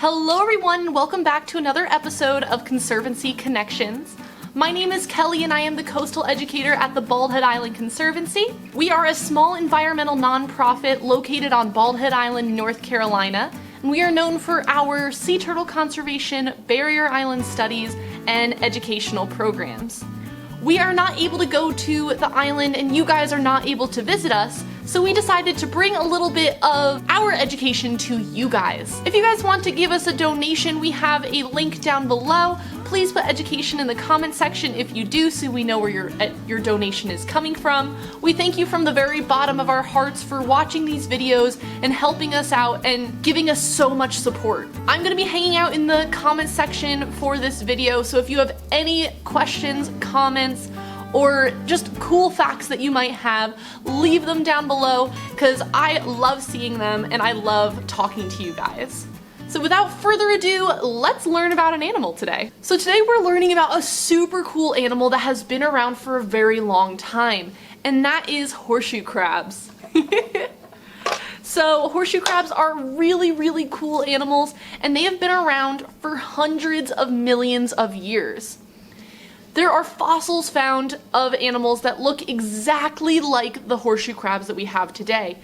Hello everyone, welcome back to another episode of Conservancy Connections. My name is Kelly and I am the coastal educator at the Bald Head Island Conservancy. We are a small environmental nonprofit located on Bald Head Island, North Carolina, and we are known for our sea turtle conservation, barrier island studies, and educational programs. We are not able to go to the island and you guys are not able to visit us, so we decided to bring a little bit of our education to you guys. If you guys want to give us a donation, we have a link down below. Please put education in the comment section if you do, so we know where your donation is coming from. We thank you from the very bottom of our hearts for watching these videos and helping us out and giving us so much support. I'm gonna be hanging out in the comment section for this video, so if you have any questions, comments, or just cool facts that you might have, leave them down below because I love seeing them and I love talking to you guys. So without further ado, let's learn about an animal today. So today we're learning about a super cool animal that has been around for a very long time, and that is horseshoe crabs. So horseshoe crabs are really cool animals, and they have been around for hundreds of millions of years. There are fossils found of animals that look exactly like the horseshoe crabs that we have today.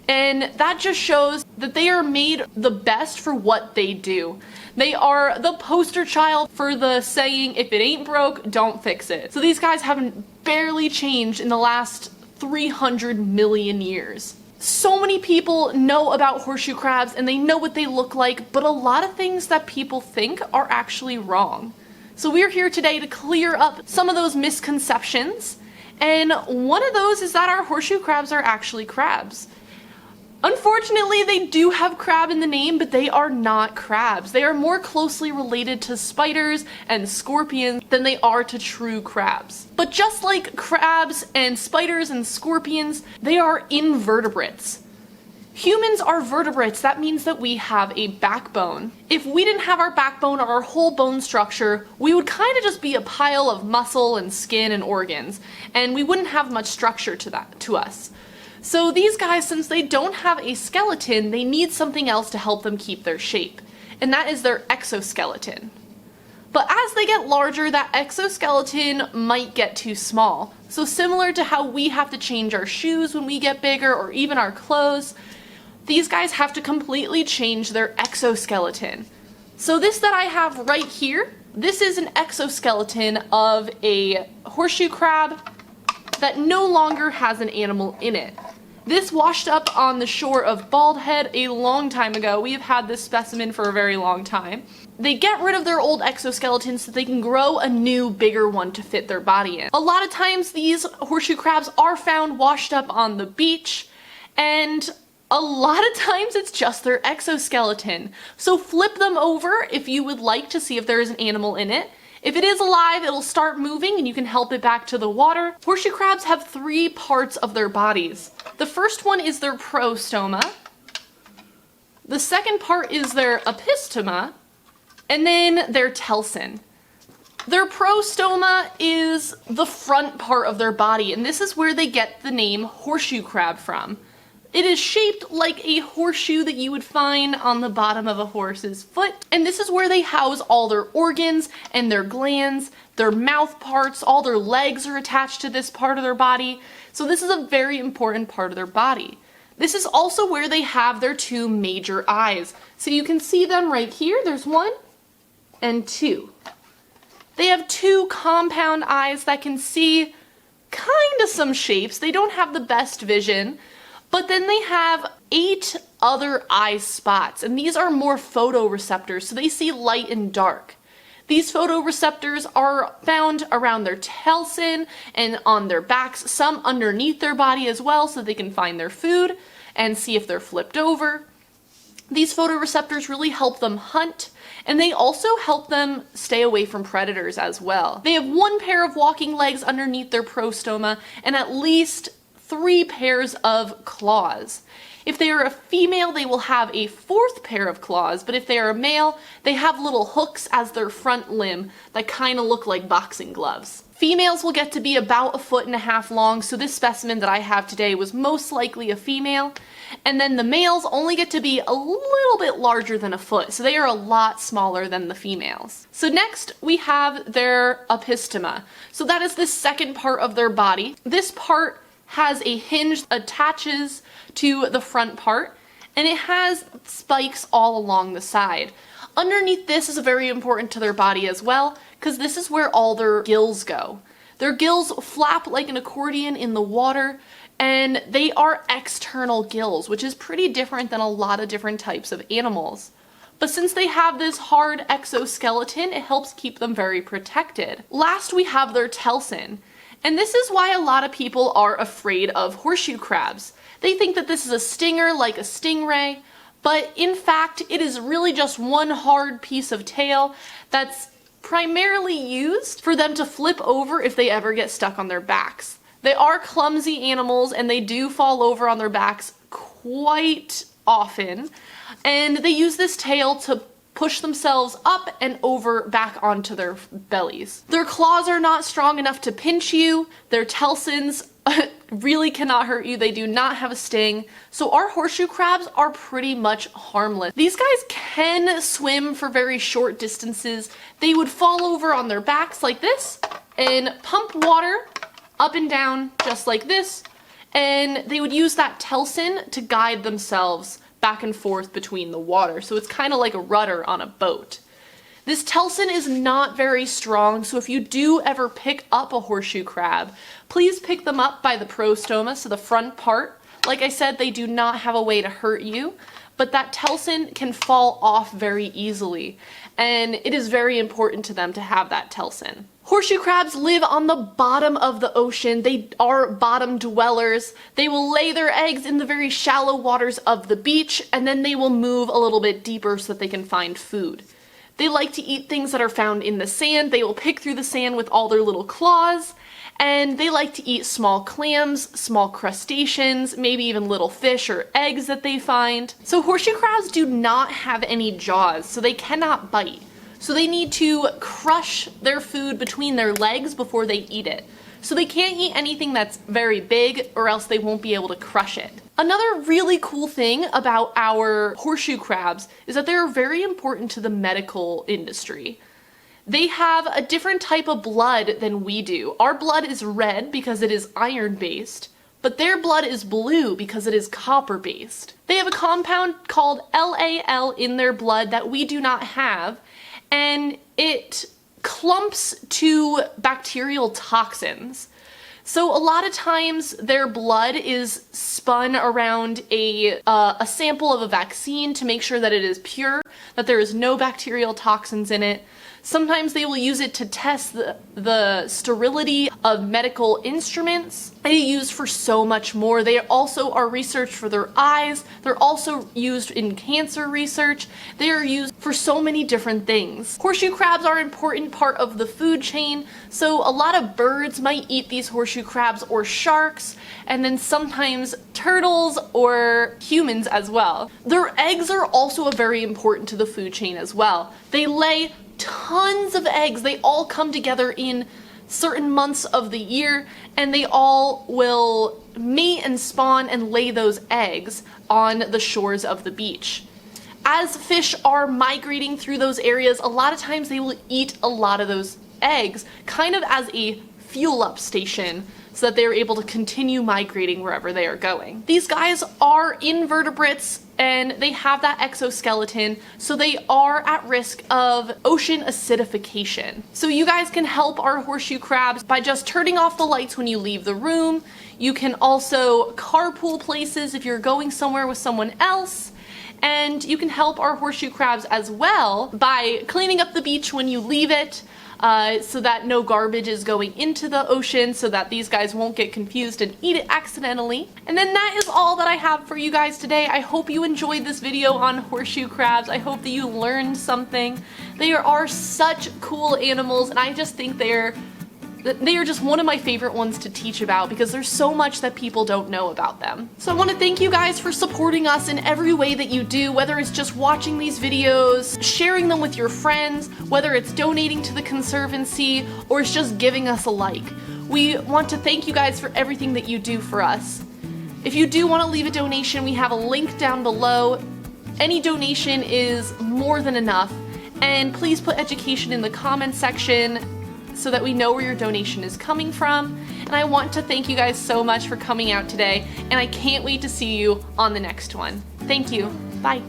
And that just shows that they are made the best for what they do. They are the poster child for the saying, if it ain't broke, don't fix it. So these guys haven't barely changed in the last 300 million years. So many people know about horseshoe crabs and they know what they look like, but a lot of things that people think are actually wrong. So we're here today to clear up some of those misconceptions, and one of those is that our horseshoe crabs are actually crabs. Unfortunately, they do have crab in the name, but they are not crabs. They are more closely related to spiders and scorpions than they are to true crabs. But just like crabs and spiders and scorpions, they are invertebrates. Humans are vertebrates. That means that we have a backbone. If we didn't have our backbone or our whole bone structure, we would kind of just be a pile of muscle and skin and organs, and we wouldn't have much structure to us. So these guys, since they don't have a skeleton, they need something else to help them keep their shape, and that is their exoskeleton. But as they get larger, that exoskeleton might get too small. So similar to how we have to change our shoes when we get bigger, or even our clothes, these guys have to completely change their exoskeleton. So this that I have right here, this is an exoskeleton of a horseshoe crab that no longer has an animal in it. This washed up on the shore of Bald Head a long time ago. We have had this specimen for a very long time. They get rid of their old exoskeleton so they can grow a new, bigger one to fit their body in. A lot of times these horseshoe crabs are found washed up on the beach, and a lot of times it's just their exoskeleton. So flip them over if you would like to see if there is an animal in it. If it is alive, it'll start moving and you can help it back to the water. Horseshoe crabs have three parts of their bodies. The first one is their prostoma. The second part is their epistoma, and then their telson. Their prostoma is the front part of their body, and this is where they get the name horseshoe crab from. It is shaped like a horseshoe that you would find on the bottom of a horse's foot, and this is where they house all their organs and their glands, their mouth parts, all their legs are attached to this part of their body, so this is a very important part of their body. This is also where they have their two major eyes. So you can see them right here, there's one and two. They have two compound eyes that can see kind of some shapes. They don't have the best vision. But then they have 8 other eye spots, and these are more photoreceptors, so they see light and dark. These photoreceptors are found around their telson and on their backs, some underneath their body as well, so they can find their food and see if they're flipped over. These photoreceptors really help them hunt, and they also help them stay away from predators as well. They have 1 pair of walking legs underneath their prostoma and at least 3 pairs of claws. If they are a female, they will have a 4th pair of claws, but if they are a male, they have little hooks as their front limb that kind of look like boxing gloves. Females will get to be about 1.5 feet long, so this specimen that I have today was most likely a female. And then the males only get to be a little bit larger than 1 foot, so they are a lot smaller than the females. So next we have their epistema. So that is the second part of their body. This part has a hinge that attaches to the front part, and it has spikes all along the side. Underneath this is very important to their body as well, because this is where all their gills go. Their gills flap like an accordion in the water, and they are external gills, which is pretty different than a lot of different types of animals. But since they have this hard exoskeleton, it helps keep them very protected. Last, we have their telson. And this is why a lot of people are afraid of horseshoe crabs. They think that this is a stinger like a stingray, but in fact, it is really just one hard piece of tail that's primarily used for them to flip over if they ever get stuck on their backs. They are clumsy animals and they do fall over on their backs quite often, and they use this tail to push themselves up and over back onto their bellies. Their claws are not strong enough to pinch you. Their telsons really cannot hurt you. They do not have a sting. So our horseshoe crabs are pretty much harmless. These guys can swim for very short distances. They would fall over on their backs like this and pump water up and down just like this, and they would use that telson to guide themselves back and forth between the water. So it's kind of like a rudder on a boat. This telson is not very strong, so if you do ever pick up a horseshoe crab, please pick them up by the prostoma, so the front part. Like I said, they do not have a way to hurt you, but that telson can fall off very easily, and it is very important to them to have that telson. Horseshoe crabs live on the bottom of the ocean. They are bottom dwellers. They will lay their eggs in the very shallow waters of the beach, and then they will move a little bit deeper so that they can find food. They like to eat things that are found in the sand. They will pick through the sand with all their little claws, and they like to eat small clams, small crustaceans, maybe even little fish or eggs that they find. So horseshoe crabs do not have any jaws, so they cannot bite. So they need to crush their food between their legs before they eat it. So they can't eat anything that's very big, or else they won't be able to crush it. Another really cool thing about our horseshoe crabs is that they're very important to the medical industry. They have a different type of blood than we do. Our blood is red because it is iron-based, but their blood is blue because it is copper-based. They have a compound called LAL in their blood that we do not have, and it clumps to bacterial toxins. So a lot of times their blood is spun around a sample of a vaccine to make sure that it is pure, that there is no bacterial toxins in it. Sometimes they will use it to test the sterility of medical instruments. They are used for so much more. They also are researched for their eyes. They're also used in cancer research. They are used for so many different things. Horseshoe crabs are an important part of the food chain, so a lot of birds might eat these horseshoe crabs or sharks, and then sometimes turtles or humans as well. Their eggs are also very important to the food chain as well. They lay tons of eggs. They all come together in certain months of the year, and they all will mate and spawn and lay those eggs on the shores of the beach. As fish are migrating through those areas, a lot of times they will eat a lot of those eggs, kind of as a fuel up station, so that they're able to continue migrating wherever they are going. These guys are invertebrates, and they have that exoskeleton, so they are at risk of ocean acidification. So you guys can help our horseshoe crabs by just turning off the lights when you leave the room. You can also carpool places if you're going somewhere with someone else. And you can help our horseshoe crabs as well by cleaning up the beach when you leave it, so that no garbage is going into the ocean, so that these guys won't get confused and eat it accidentally. And then that is all that I have for you guys today. I hope you enjoyed this video on horseshoe crabs. I hope that you learned something. They are such cool animals, and I just think they're They are just one of my favorite ones to teach about because there's so much that people don't know about them. So I want to thank you guys for supporting us in every way that you do, whether it's just watching these videos, sharing them with your friends, whether it's donating to the Conservancy, or it's just giving us a like. We want to thank you guys for everything that you do for us. If you do want to leave a donation, we have a link down below. Any donation is more than enough, and please put education in the comments section so that we know where your donation is coming from. And I want to thank you guys so much for coming out today, and I can't wait to see you on the next one. Thank you. Bye.